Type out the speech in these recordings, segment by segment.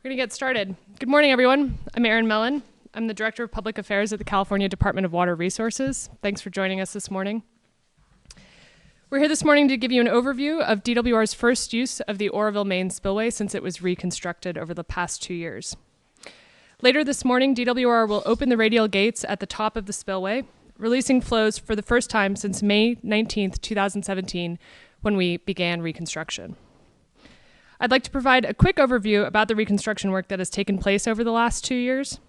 We're going to get started. Good morning, everyone. I'm Erin Mellon. I'm the Director of Public Affairs at the California Department of Water Resources. Thanks for joining us this morning. We're here this morning to give you an overview of DWR's first use of the Oroville main spillway since it was reconstructed over the past 2 years. Later this morning, DWR will open the radial gates at the top of the spillway, releasing flows for the first time since May 19th, 2017, when we began reconstruction. I'd like to provide a quick overview about the reconstruction work that has taken place over the last 2 years.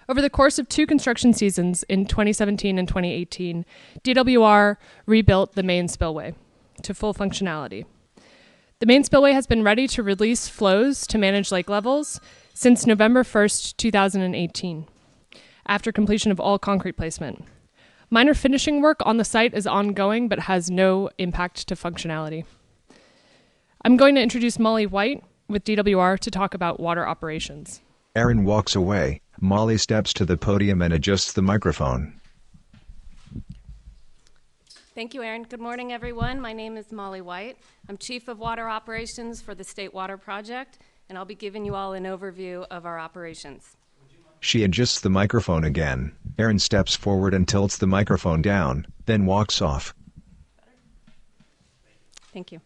Over the course of 2 construction seasons in 2017 and 2018, DWR rebuilt the main spillway to full functionality. The main spillway has been ready to release flows to manage lake levels since November 1st, 2018, after completion of all concrete placement. Minor finishing work on the site is ongoing but has no impact to functionality. I'm going to introduce Molly White with DWR to talk about water operations. Erin walks away. Molly steps to the podium and adjusts the microphone. Thank you, Erin. Good morning, everyone. My name is Molly White. I'm Chief of Water Operations for the State Water Project, and I'll be giving you all an overview of our operations. She adjusts the microphone again. Erin steps forward and tilts the microphone down, then walks off. Thank you.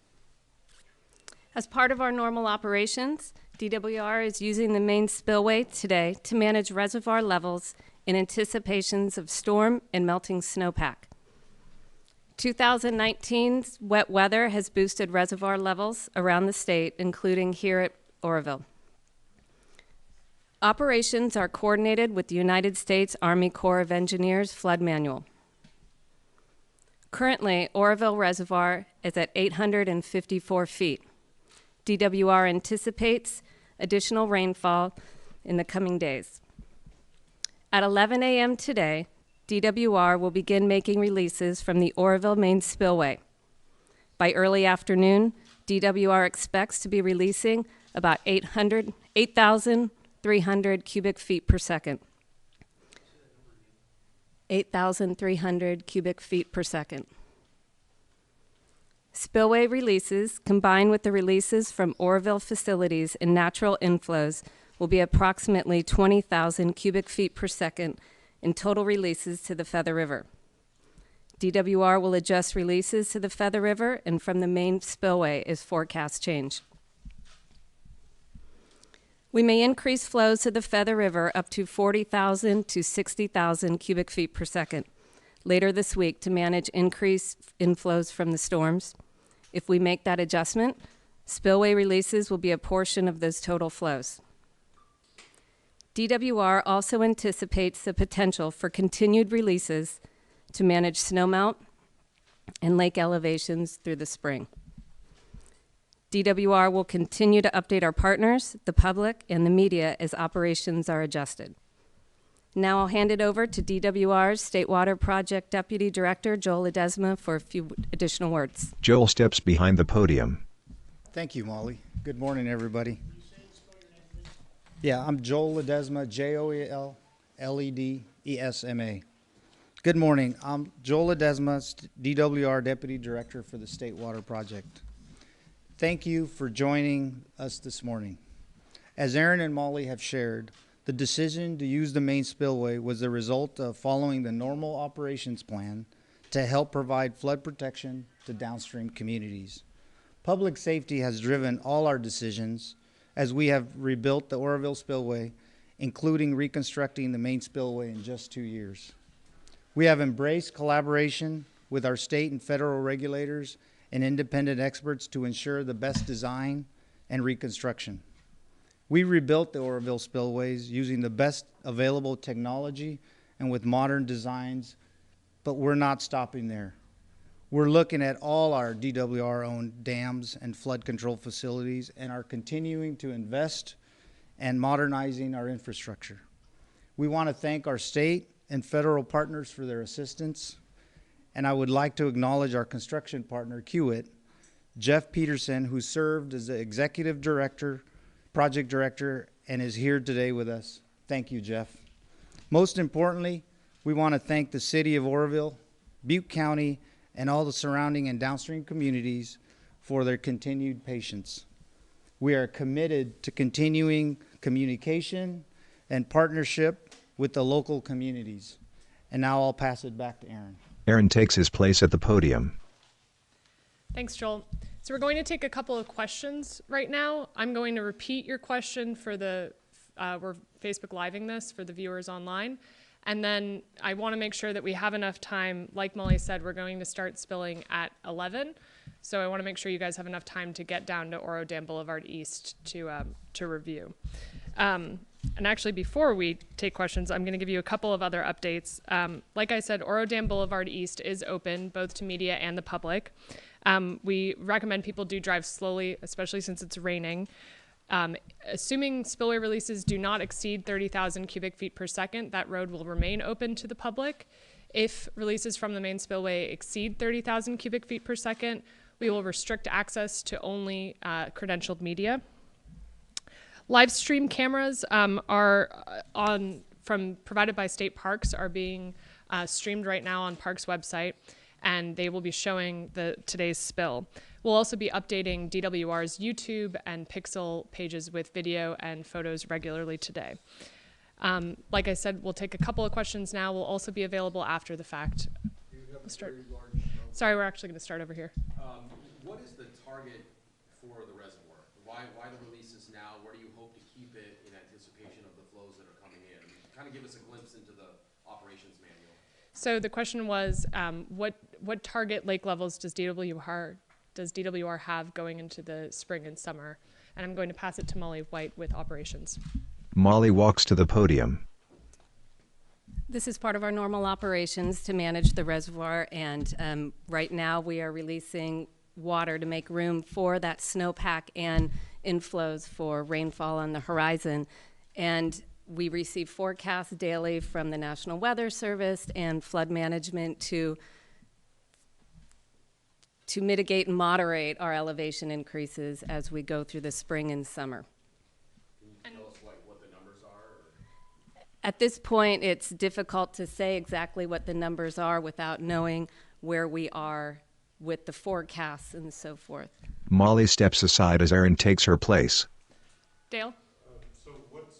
As part of our normal operations, DWR is using the main spillway today to manage reservoir levels in anticipations of storm and melting snowpack. 2019's wet weather has boosted reservoir levels around the state, including here at Oroville. Operations are coordinated with the United States Army Corps of Engineers Flood Manual. Currently, Oroville Reservoir is at 854 feet. DWR anticipates additional rainfall in the coming days. At 11 a.m. today, DWR will begin making releases from the Oroville main spillway. By early afternoon, DWR expects to be releasing about 8,300 cubic feet per second. 8,300 cubic feet per second. Spillway releases, combined with the releases from Oroville facilities and natural inflows, will be approximately 20,000 cubic feet per second in total releases to the Feather River. DWR will adjust releases to the Feather River and from the main spillway as forecasts change. We may increase flows to the Feather River up to 40,000 to 60,000 cubic feet per second later this week to manage increased inflows from the storms. If we make that adjustment, spillway releases will be a portion of those total flows. DWR also anticipates the potential for continued releases to manage snowmelt and lake elevations through the spring. DWR will continue to update our partners, the public, and the media as operations are adjusted. Now I'll hand it over to DWR's State Water Project Deputy Director, Joel Ledesma, for a few additional words. Joel steps behind the podium. Thank you, Molly. Good morning, everybody. Yeah, I'm Joel Ledesma, Joel-Ledesma. Good morning. I'm Joel Ledesma, DWR Deputy Director for the State Water Project. Thank you for joining us this morning. As Erin and Molly have shared, the decision to use the main spillway was the result of following the normal operations plan to help provide flood protection to downstream communities. Public safety has driven all our decisions as we have rebuilt the Oroville spillway, including reconstructing the main spillway in just 2 years. We have embraced collaboration with our state and federal regulators and independent experts to ensure the best design and reconstruction. We rebuilt the Oroville spillways using the best available technology and with modern designs, but we're not stopping there. We're looking at all our DWR-owned dams and flood control facilities and are continuing to invest and modernizing our infrastructure. We want to thank our state and federal partners for their assistance, and I would like to acknowledge our construction partner, Kiewit, Jeff Peterson, who served as the executive director, project director, and is here today with us. Thank you, Jeff. Most importantly, we want to thank the city of Oroville, Butte County, and all the surrounding and downstream communities for their continued patience. We are committed to continuing communication and partnership with the local communities. And now I'll pass it back to Aaron. Aaron takes his place at the podium. Thanks, Joel. So we're going to take a couple of questions right now. I'm going to repeat your question for we're Facebook Living this for the viewers online. And then I want to make sure that we have enough time. Like Molly said, we're going to start spilling at 11. So I want to make sure you guys have enough time to get down to Oro Dam Boulevard East to review. And actually, before we take questions, I'm going to give you a couple of other updates. Like I said, Oro Dam Boulevard East is open both to media and the public. We recommend people do drive slowly, especially since it's raining. Assuming spillway releases do not exceed 30,000 cubic feet per second, that road will remain open to the public. If releases from the main spillway exceed 30,000 cubic feet per second, we will restrict access to only credentialed media. Live stream cameras provided by state parks are being streamed right now on Parks website, and they will be showing today's spill. We'll also be updating DWR's YouTube and Pixel pages with video and photos regularly today. Like I said, we'll take a couple of questions now. We'll also be available after the fact. Sorry, we're actually going to start over here. What is the target for the reservoir? Why the releases now? Where do you hope to keep it in anticipation of the flows that are coming in? Kind of give us a glimpse into the operations manual. So the question was, what target lake levels does DWR have going into the spring and summer? And I'm going to pass it to Molly White with operations. Molly walks to the podium. This is part of our normal operations to manage the reservoir, and right now we are releasing water to make room for that snowpack and inflows for rainfall on the horizon. And we receive forecasts daily from the National Weather Service and flood management to mitigate and moderate our elevation increases as we go through the spring and summer. Can you tell us what the numbers are? Or? At this point, it's difficult to say exactly what the numbers are without knowing where we are with the forecasts and so forth. Molly steps aside as Aaron takes her place. Dale? So what's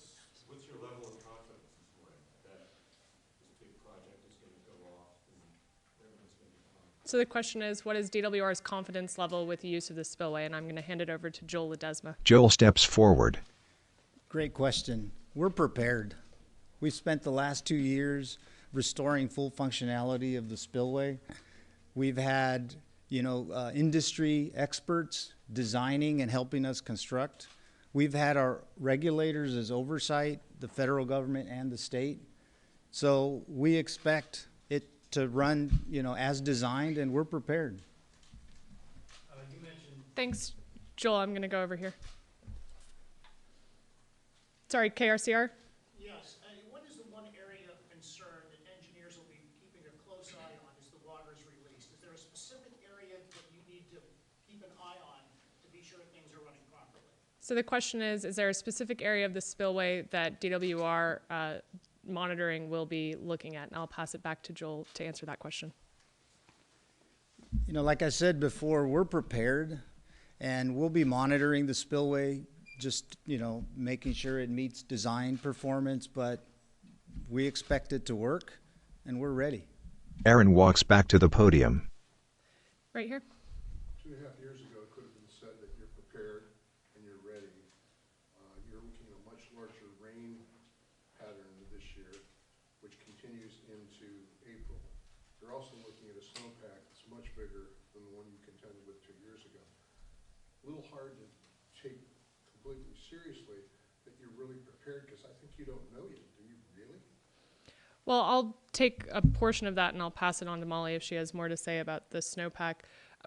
your level of confidence this morning that this big project is going to go off and everyone's going to be fine? So the question is, what is DWR's confidence level with the use of the spillway? And I'm going to hand it over to Joel Ledesma. Joel steps forward. Great question. We're prepared. We've spent the last 2 years restoring full functionality of the spillway. We've had, industry experts designing and helping us construct. We've had our regulators as oversight, the federal government and the state. So we expect it to run, as designed, and we're prepared. You mentioned Thanks, Joel. I'm going to go over here. Sorry, KRCR? Yes. What is the one area of concern that engineers will be keeping a close eye on as the water is released? Is there a specific area that you need to keep an eye on to be sure things are running properly? So the question is there a specific area of the spillway that DWR monitoring will be looking at? And I'll pass it back to Joel to answer that question. Like I said before, we're prepared, and we'll be monitoring the spillway, just, making sure it meets design performance, but we expect it to work, and we're ready. Aaron walks back to the podium. Right here. 2.5 years ago, it could have been said that you're prepared and you're ready. You're looking at a much larger rain pattern this year, which continues into April. You're also looking at a snowpack that's much bigger than the one you contended with 2 years ago. A little hard to take completely seriously that you're really prepared, because I think you don't know yet. Do you really? Well, I'll take a portion of that and I'll pass it on to Molly if she has more to say about the snowpack.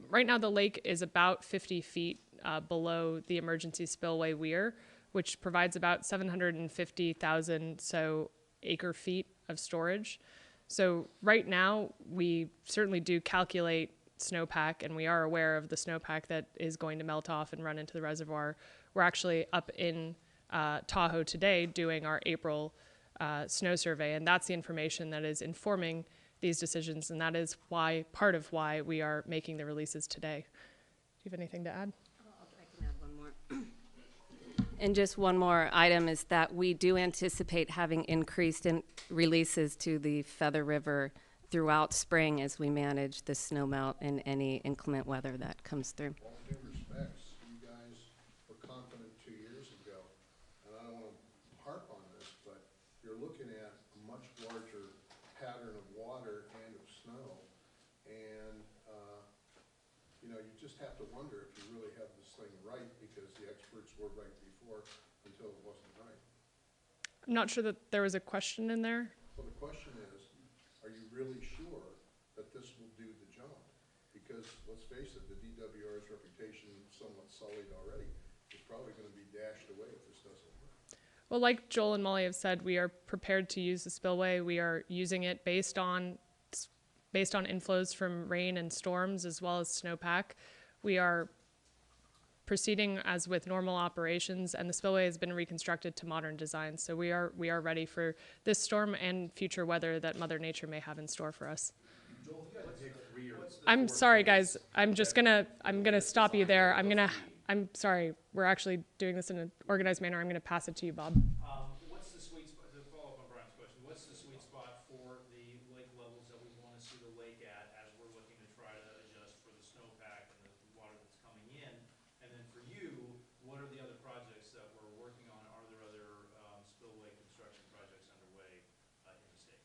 Right now, the lake is about 50 feet below the emergency spillway weir, which provides about 750,000 acre feet of storage. So right now, we certainly do calculate snowpack, and we are aware of the snowpack that is going to melt off and run into the reservoir. We're actually up in Tahoe today doing our April snow survey, and that's the information that is informing these decisions, and that is part of why we are making the releases today. Do you have anything to add? I can add one more. And just one more item is that we do anticipate having increased in releases to the Feather River throughout spring as we manage the snowmelt and any inclement weather that comes through. All due respects, you guys were confident 2 years ago, and I don't want to harp on this, but you're looking at a much larger pattern of water and of snow, and you just have to wonder if you really have this thing right, because the experts were right before until it wasn't right. I'm not sure that there was a question in there. Well, the question is, are you really sure that this will do the job? Because let's face it, the DWR's reputation, somewhat sullied already, is probably going to be dashed away if this doesn't work. Well, like Joel and Molly have said, we are prepared to use the spillway. We are using it based on inflows from rain and storms as well as snowpack. We are proceeding as with normal operations, and the spillway has been reconstructed to modern design. So we are ready for this storm and future weather that Mother Nature may have in store for us. I'm sorry, guys. I'm gonna stop you there. I'm sorry. We're actually doing this in an organized manner. I'm gonna pass it to you, Bob. What's the sweet spot, to follow up on Brian's question, what's the sweet spot for the lake levels that we want to see the lake at as we're looking to try to adjust for the snowpack and the water that's coming in? And then for you, what are the other projects that we're working on? Are there other spillway construction projects underway in the state?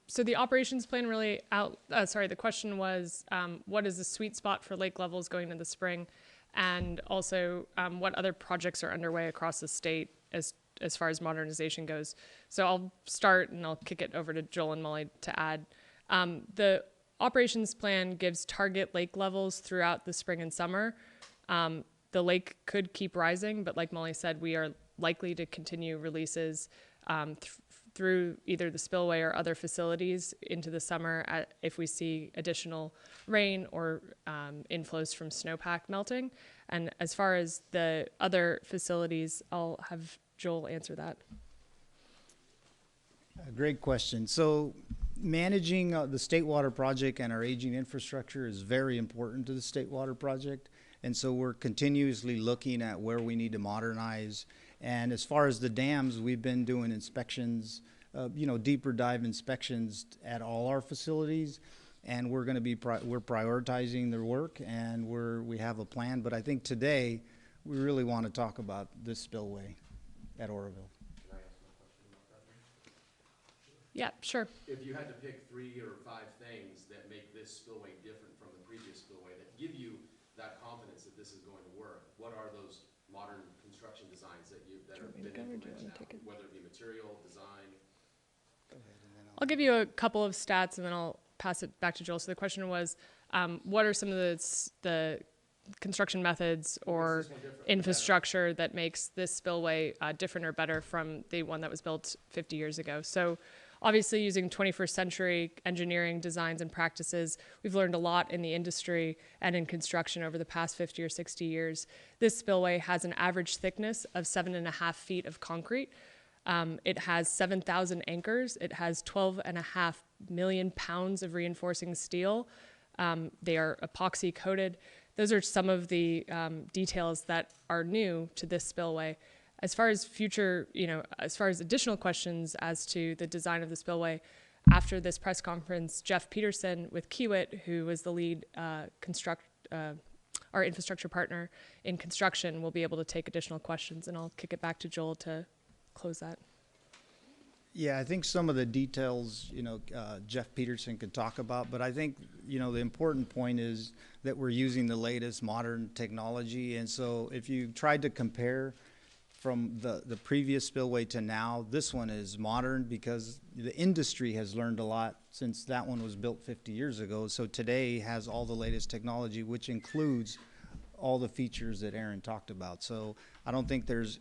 So the operations plan the question was, what is the sweet spot for lake levels going into the spring? And also, what other projects are underway across the state as far as modernization goes? So I'll start and I'll kick it over to Joel and Molly to add. The operations plan gives target lake levels throughout the spring and summer. The lake could keep rising, but like Molly said, we are likely to continue releases through either the spillway or other facilities into the summer if we see additional rain or inflows from snowpack melting. And as far as the other facilities, I'll have Joel answer that. Great question. So managing the State Water Project and our aging infrastructure is very important to the State Water Project. And so we're continuously looking at where we need to modernize. And as far as the dams, we've been doing inspections, deeper dive inspections at all our facilities. And we're going to be, we're prioritizing their work, and we have a plan. But I think today we really want to talk about this spillway at Oroville. Can I ask a question about that then? Yeah, sure. If you had to pick 3 or 5 things that make this spillway different from the previous spillway, that give you that confidence that this is going to work, what are those modern construction designs that have been implemented now, whether it be material, design? I'll give you a couple of stats and then I'll pass it back to Joel. So the question was, what are some of the construction methods or infrastructure that makes this spillway different or better from the one that was built 50 years ago? So obviously using 21st century engineering designs and practices, we've learned a lot in the industry and in construction over the past 50 or 60 years. This spillway has an average thickness of 7.5 feet of concrete. It has 7,000 anchors. It has 12.5 million pounds of reinforcing steel. They are epoxy coated. Those are some of the details that are new to this spillway. As far as as far as additional questions as to the design of the spillway, after this press conference, Jeff Peterson with Kiewit, who was the lead our infrastructure partner in construction, will be able to take additional questions, and I'll kick it back to Joel to close that. Yeah, I think some of the details, Jeff Peterson could talk about, but I think, the important point is that we're using the latest modern technology. And so if you tried to compare from the previous spillway to now, this one is modern because the industry has learned a lot since that one was built 50 years ago. So today has all the latest technology, which includes all the features that Aaron talked about. So I don't think there's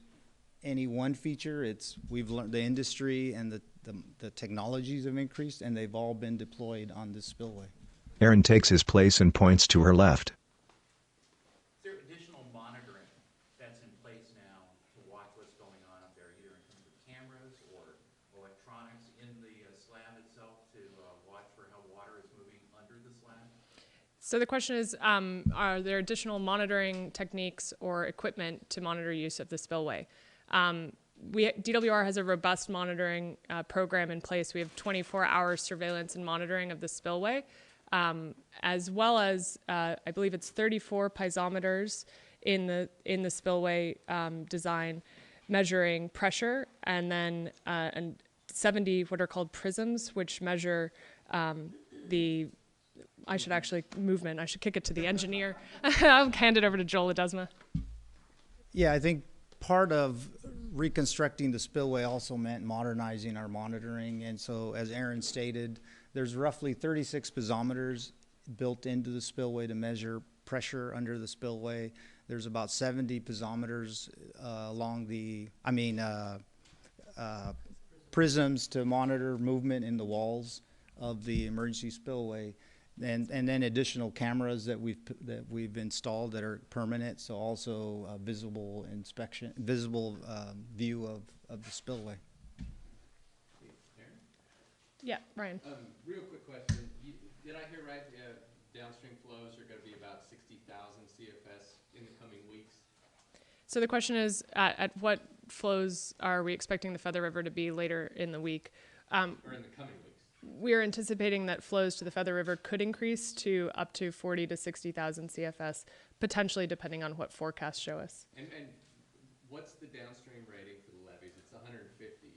any one feature. We've learned the industry and the technologies have increased, and they've all been deployed on this spillway. Aaron takes his place and points to her left. Is there additional monitoring that's in place now to watch what's going on up there, either in terms of cameras or electronics in the slab itself to watch for how water is moving under the slab? So the question is, are there additional monitoring techniques or equipment to monitor use of the spillway? DWR has a robust monitoring program in place. We have 24-hour surveillance and monitoring of the spillway, as well as I believe it's 34 piezometers in the spillway design, measuring pressure, and then and 70 what are called prisms, which measure the movement. I should kick it to the engineer. I'll hand it over to Joel Ledesma. Yeah, I think part of reconstructing the spillway also meant modernizing our monitoring. And so, as Aaron stated, there's roughly 36 piezometers built into the spillway to measure pressure under the spillway. There's about 70 piezometers along the, prisms to monitor movement in the walls of the emergency spillway. And then additional cameras that we've installed that are permanent, so also visible view of the spillway. Yeah, Ryan. Real quick question. Did I hear right? Downstream flows are going to be about 60,000 CFS in the coming weeks. So the question is, at what flows are we expecting the Feather River to be later in the week? Or in the coming weeks. We're anticipating that flows to the Feather River could increase to up to 40 to 60,000 CFS, potentially depending on what forecasts show us. And what's the downstream rating for the levees? It's 150,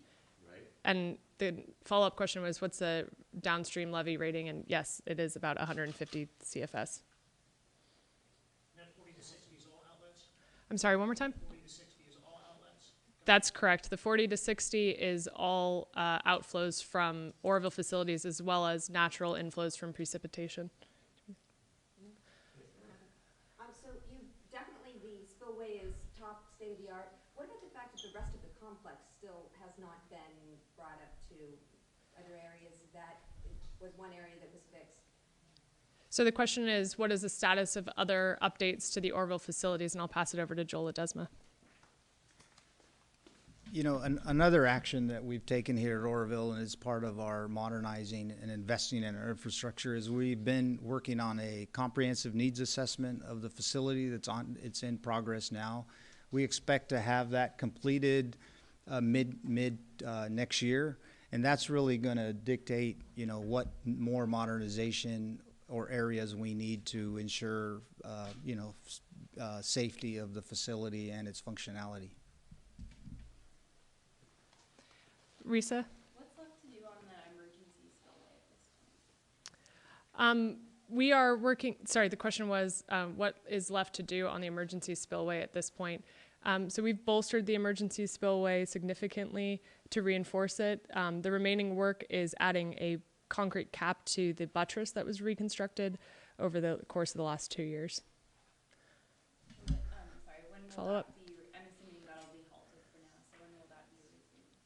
right? And the follow-up question was, what's the downstream levee rating? And yes, it is about 150 CFS. And then 40 to 60 is all outlets? I'm sorry, one more time? 40 to 60 is all outlets? That's correct. The 40 to 60 is all outflows from Oroville facilities as well as natural inflows from precipitation. So the spillway is top state of the art. What about the fact that the rest of the complex still has not been brought up to other areas? That was one area that was fixed. So the question is, what is the status of other updates to the Oroville facilities? And I'll pass it over to Joel Ledesma. You know, another action that we've taken here at Oroville, and as part of our modernizing and investing in our infrastructure, is we've been working on a comprehensive needs assessment of the facility. It's in progress now. We expect to have that completed mid next year, and that's really going to dictate, you know, what more modernization or areas we need to ensure, safety of the facility and its functionality. Risa? What's left to do on the emergency spillway at this point? We are working, sorry, the question was what is left to do on the emergency spillway at this point. So we've bolstered the emergency spillway significantly to reinforce it. The remaining work is adding a concrete cap to the buttress that was reconstructed over the course of the last 2 years. Sorry, when will Follow up. I'm assuming that'll be halted for now, so when will that be resumed?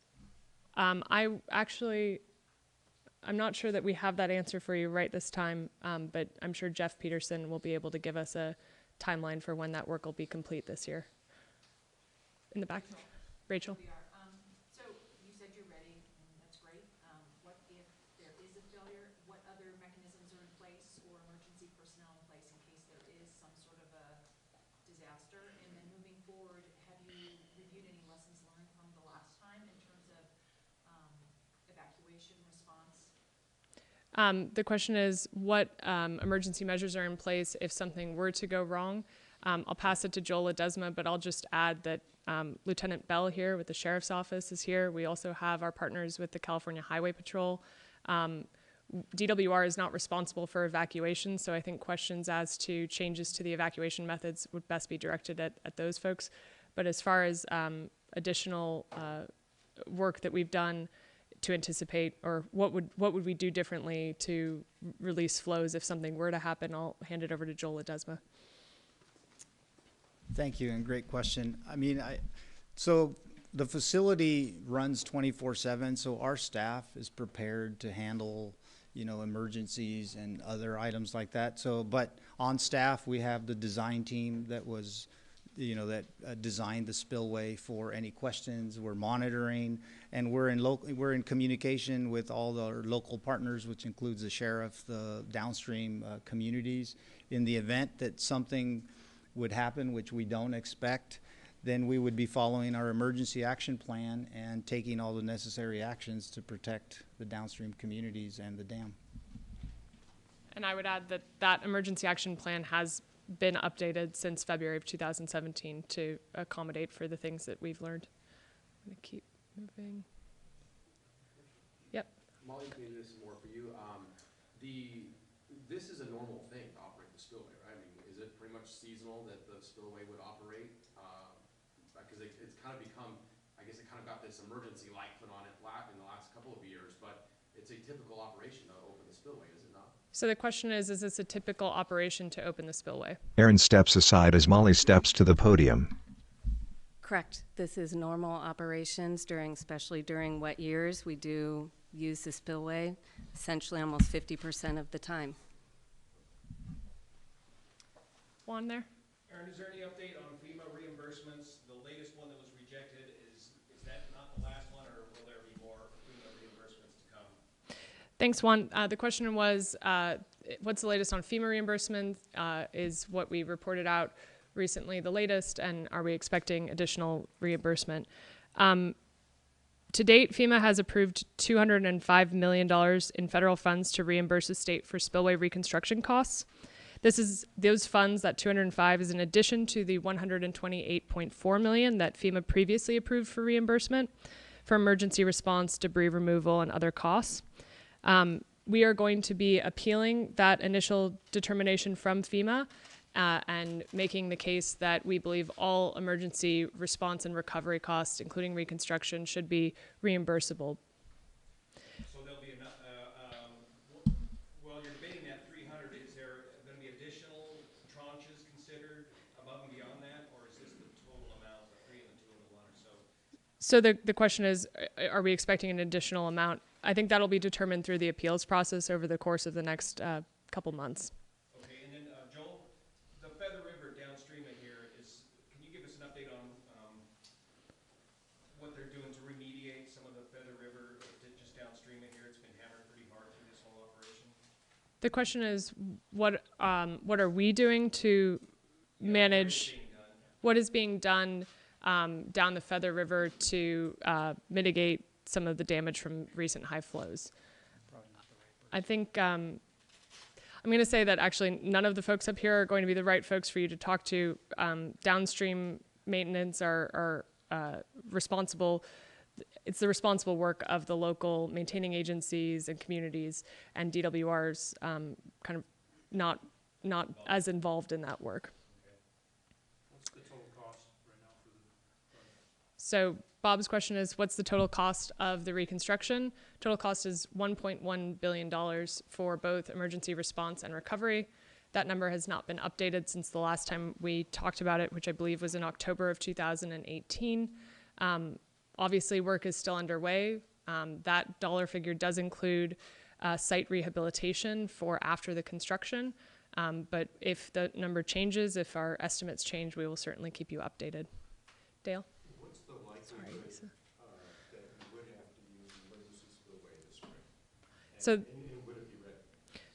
I'm not sure that we have that answer for you right this time, but I'm sure Jeff Peterson will be able to give us a timeline for when that work will be complete this year. In the back, Rachel. So you said you're ready, and that's great. What if there is a failure? What other mechanisms are in place or emergency personnel in place in case there is some sort of a disaster? And then moving forward, have you reviewed any lessons learned from the last time in terms of evacuation response? The question is, what emergency measures are in place if something were to go wrong? I'll pass it to Joel Ledesma, but I'll just add that Lieutenant Bell here with the Sheriff's Office is here. We also have our partners with the California Highway Patrol. DWR is not responsible for evacuation, so I think questions as to changes to the evacuation methods would best be directed at those folks. But as far as additional work that we've done to anticipate, or what would we do differently to release flows if something were to happen, I'll hand it over to Joel Ledesma. Thank you, and great question. So the facility runs 24/7, so our staff is prepared to handle, emergencies and other items like that. So, but on staff, we have the design team that was that designed the spillway for any questions. We're monitoring, and we're in communication with all our local partners, which includes the sheriff, the downstream communities. In the event that something would happen, which we don't expect, then we would be following our emergency action plan and taking all the necessary actions to protect the downstream communities and the dam. And I would add that that emergency action plan has been updated since February of 2017 to accommodate for the things that we've learned. I'm going to keep moving. Yep. Molly, maybe this is more for you. This is a normal thing to operate the spillway, right? I mean, is it pretty much seasonal that the spillway would operate? Because it's kind of become, I guess it kind of got this emergency light put on it in the last couple of years, but it's a typical operation to open the spillway, is it not? So the question is this a typical operation to open the spillway? Aaron steps aside as Molly steps to the podium. Correct. This is normal operations especially during wet years. We do use the spillway essentially almost 50% of the time. Juan there? Aaron, is there any update on FEMA reimbursements? The latest one that was rejected, is that not the last one, or will there be more FEMA reimbursements to come? Thanks, Juan. The question was, what's the latest on FEMA reimbursement? Is what we reported out recently the latest, and are we expecting additional reimbursement? To date, FEMA has approved $205 million in federal funds to reimburse the state for spillway reconstruction costs. Those funds, that 205, is in addition to the $128.4 million that FEMA previously approved for reimbursement for emergency response, debris removal, and other costs. We are going to be appealing that initial determination from FEMA and making the case that we believe all emergency response and recovery costs, including reconstruction, should be reimbursable. So there'll be enough, while you're debating that 300, is there going to be additional tranches considered above and beyond that, or is this the total amount, the 3 and the 2 and the 1 or so? So the question is, are we expecting an additional amount? I think that'll be determined through the appeals process over the course of the next couple months. Okay, and then Joel, the Feather River downstream of here can you give us an update on what they're doing to remediate some of the Feather River just downstream of here? It's been hammered pretty hard through this whole operation. The question is, what are we doing to manage what is being done down the Feather River to mitigate some of the damage from recent high flows? I think I'm going to say that actually none of the folks up here are going to be the right folks for you to talk to. Downstream maintenance are responsible. It's the responsible work of the local maintaining agencies and communities, and DWR's kind of not as involved in that work. Okay. What's the total cost right now for the project? So Bob's question is, what's the total cost of the reconstruction? Total cost is $1.1 billion for both emergency response and recovery. That number has not been updated since the last time we talked about it, which I believe was in October of 2018. Obviously, work is still underway. That dollar figure does include site rehabilitation for after the construction. But if the number changes, if our estimates change, we will certainly keep you updated. Dale? What's the likelihood that you would have to use emergency spillway this spring? And would it be ready?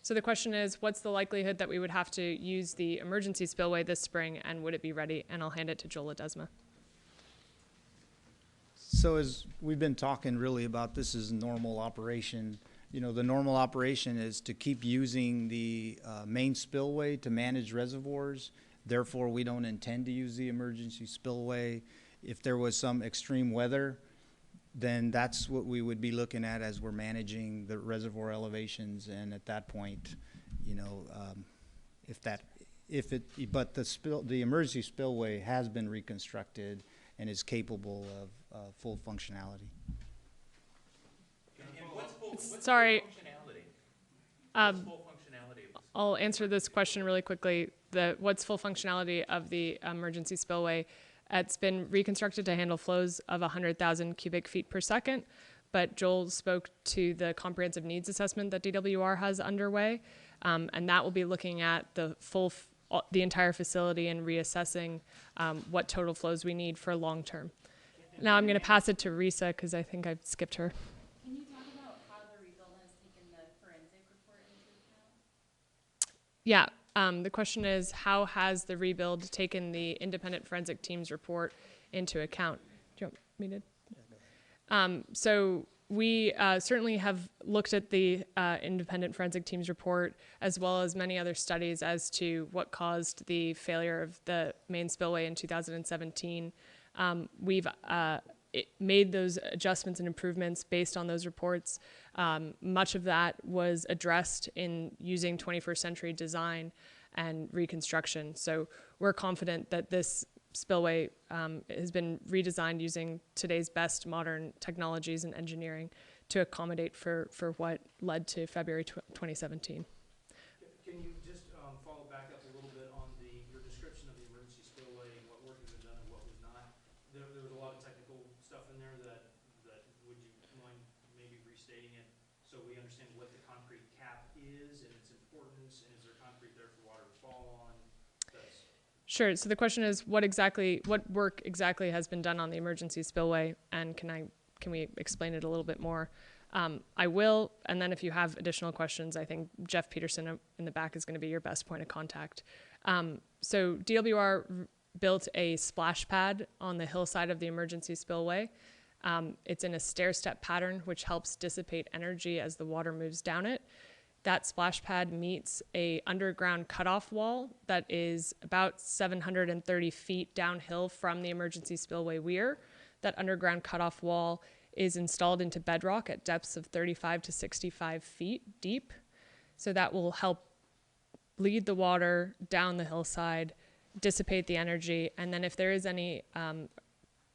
So the question is, what's the likelihood that we would have to use the emergency spillway this spring, and would it be ready? And I'll hand it to Joel Ledesma. So as we've been talking really about, this is normal operation. You know, the normal operation is to keep using the main spillway to manage reservoirs. Therefore, we don't intend to use the emergency spillway. If there was some extreme weather, then that's what we would be looking at as we're managing the reservoir elevations. And at that point, you know, but the emergency spillway has been reconstructed and is capable of full functionality. And what's Sorry. What's full functionality of this? I'll answer this question really quickly. What's full functionality of the emergency spillway? It's been reconstructed to handle flows of 100,000 cubic feet per second, but Joel spoke to the comprehensive needs assessment that DWR has underway, and that will be looking at the full the entire facility and reassessing what total flows we need for long term. Now I'm going to pass it to Risa because I think I've skipped her. Can you talk about how the rebuild has taken the forensic report into account? Yeah, the question is, how has the rebuild taken the independent forensic team's report into account? Do you want me to? So we certainly have looked at the independent forensic team's report, as well as many other studies as to what caused the failure of the main spillway in 2017. We've made those adjustments and improvements based on those reports. Much of that was addressed in using 21st century design and reconstruction. So we're confident that this spillway has been redesigned using today's best modern technologies and engineering to accommodate for what led to February 2017. Can you just follow back up a little bit on your description of the emergency spillway and what work has been done and what was not? There was a lot of technical stuff in there that would you mind maybe restating it so we understand what the concrete cap is and its importance, and is there concrete there for water to fall on? Sure. So the question is, what work exactly has been done on the emergency spillway, and can we explain it a little bit more? I will, and then if you have additional questions, I think Jeff Peterson in the back is going to be your best point of contact. So DWR built a splash pad on the hillside of the emergency spillway. It's in a stair-step pattern, which helps dissipate energy as the water moves down it. That splash pad meets a underground cutoff wall that is about 730 feet downhill from the emergency spillway weir. That underground cutoff wall is installed into bedrock at depths of 35 to 65 feet deep. So that will help bleed the water down the hillside, dissipate the energy, and then if there is any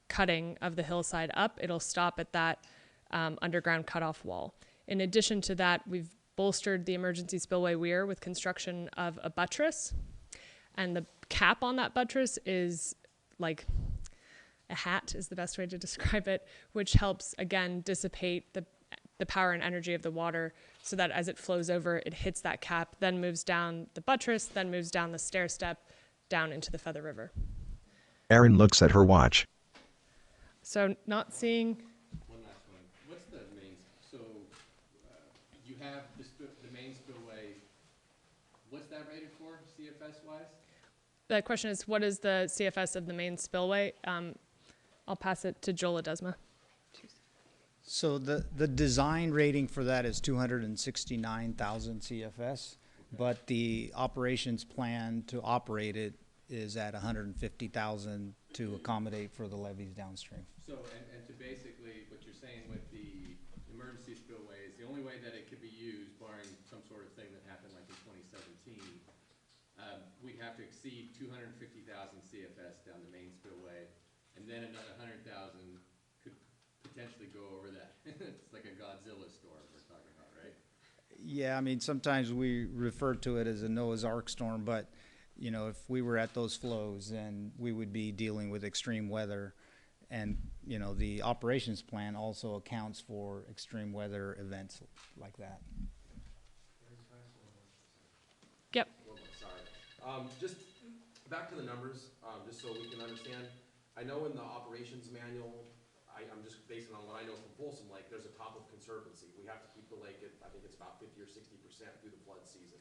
cutting of the hillside up, it'll stop at that underground cutoff wall. In addition to that, we've bolstered the emergency spillway weir with construction of a buttress, and the cap on that buttress is like a hat is the best way to describe it, which helps again dissipate the power and energy of the water so that as it flows over, it hits that cap, then moves down the buttress, then moves down the stair step down into the Feather River. Erin looks at her watch. So not seeing. One last one. What's the main, so you have the main spillway, what's that rated for CFS wise? The question is, what is the CFS of the main spillway? I'll pass it to Joel Ledesma. So the design rating for that is 269,000 CFS, but the operations plan to operate it is at 150,000 to accommodate for the levees downstream. So, and to basically, what you're saying with the emergency spillway is the only way that it could be used, barring some sort of thing that happened like in 2017, we'd have to exceed 250,000 CFS down the main spillway, and then another 100,000 could potentially go over that. It's like a Godzilla storm we're talking about, right? Yeah, I mean, sometimes we refer to it as a Noah's Ark storm, but you know, if we were at those flows, then we would be dealing with extreme weather. And, you know, the operations plan also accounts for extreme weather events like that. Yep. Sorry. Just back to the numbers, just so we can understand. I know in the operations manual, I'm just basing on what I know from Folsom Lake, there's a top of conservancy. We have to keep the lake at, I think it's about 50 or 60% through the flood season.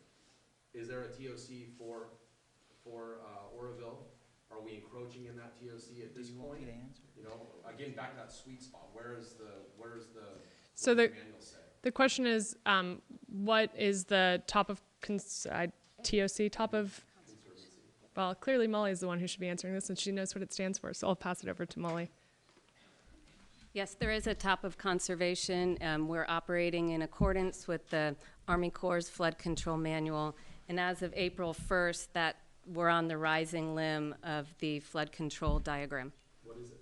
Is there a TOC for Oroville? Are we encroaching in that TOC at this point? You know, again, back to that sweet spot. Where's the so the manual say? The question is, what is the top of TOC, top of? Well, clearly Molly is the one who should be answering this, and she knows what it stands for. So I'll pass it over to Molly. Yes, there is a top of conservation. We're operating in accordance with the Army Corps' flood control manual, and as of April 1st, that we're on the rising limb of the flood control diagram. What is it?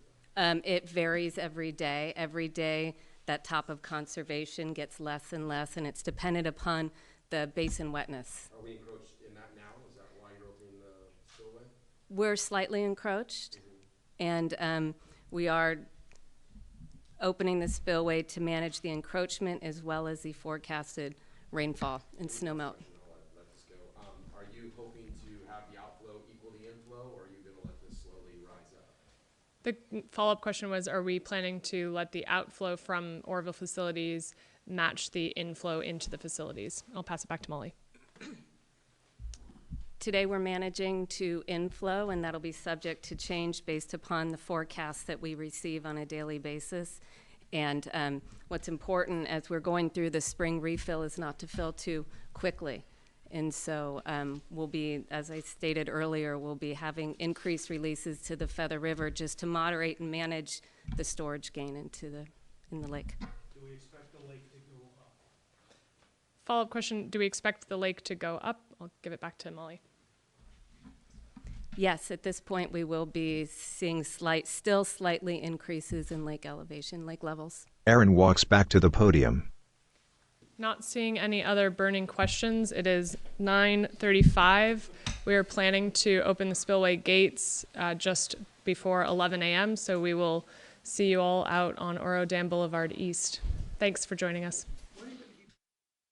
It varies every day. Every day, that top of conservation gets less and less, and it's dependent upon the basin wetness. Are we encroached in that now? Is that why you're opening the spillway? We're slightly encroached, and we are opening the spillway to manage the encroachment as well as the forecasted rainfall and snowmelt. Let this go. Are you hoping to have the The follow-up question was, are we planning to let the outflow from Oroville facilities match the inflow into the facilities? I'll pass it back to Molly. Today we're managing to inflow, and that'll be subject to change based upon the forecasts that we receive on a daily basis. And what's important as we're going through the spring refill is not to fill too quickly. And so we'll be, as I stated earlier, we'll be having increased releases to the Feather River just to moderate and manage the storage gain in the lake. Do we expect the lake to go up? Follow-up question, do we expect the lake to go up? I'll give it back to Molly. Yes, at this point we will be seeing still slightly increases in lake elevation, lake levels. Aaron walks back to the podium. Not seeing any other burning questions. It is 9:35. We are planning to open the spillway gates just before 11 a.m., so we will see you all out on Oro Dam Boulevard East. Thanks for joining us.